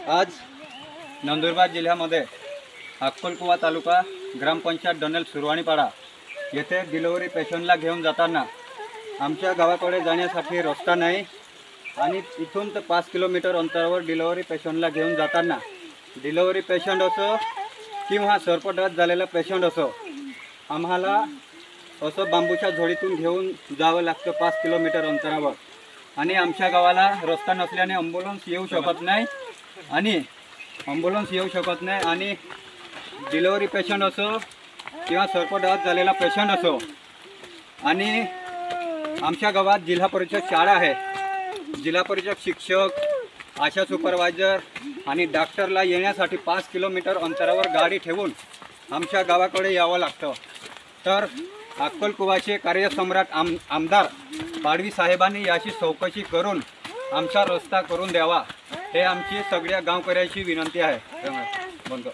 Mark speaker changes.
Speaker 1: आज नंदुरबार जिल्ह्यामध्ये अक्कलकुवा तालुका ग्रामपंचायत डोनेल सुरवाणीपाडा येथे डिलिव्हरी पेशंटला घेऊन जाताना आमच्या गावाकडे जाण्यासाठी रस्ता नाही आणि इथून तर 5 किलोमीटर अंतरावर डिलिव्हरी पेशंटला घेऊन जाताना डिलिव्हरी पेशंट असो किंवा सर्पदंश झालेला पेशंट असो आम्हाला असं बांबूच्या झोळीतून घेऊन जावं लागतं 5 किलोमीटर अंतरावर आणि आमच्या गावाला रस्ता नसल्याने ॲम्ब्युलन्स येऊ शकत नाही आणि डिलिव्हरी पेशंट असो किंवा सर्पदंश झालेला पेशंट असो आणि आमच्या गावात जिल्हा परिषद शाळा आहे। जिल्हा परिषद शिक्षक, आशा सुपरवायझर आणि डॉक्टरला येण्यासाठी 5 किलोमीटर अंतरावर गाडी ठेवून आमच्या गावाकडे यावं लागतं। तर अक्कलकुवाचे कार्यसम्राट आमदार पाडवी साहेबांनी याची चौकशी करून आमचा रस्ता करून द्यावा हे आमची सगळ्या गावकऱ्यांची विनंती आहे। बंद